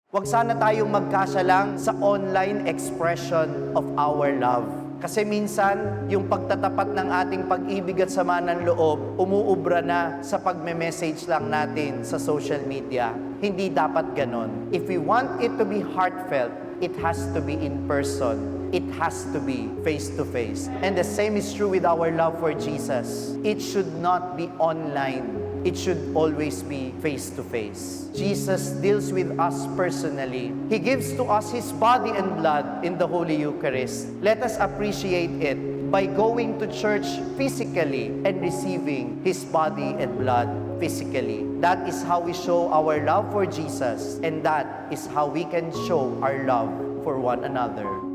Huwag sana tayong magkasya lang sa online expression of our love. Kasi minsan, yung pagtatapat ng ating pag-ibig at sama ng loob, umuubra na sa pagme-message lang natin sa social media. Hindi dapat ganon. If we want it to be heartfelt, it has to be in person. It has to be face-to-face. And the same is true with our love for Jesus. It should not be online. It should always be face-to-face. Jesus deals with us personally. He gives to us His body and blood in the Holy Eucharist. Let us appreciate it by going to church physically and receiving His body and blood physically. That is how we show our love for Jesus, and that is how we can show our love for one another.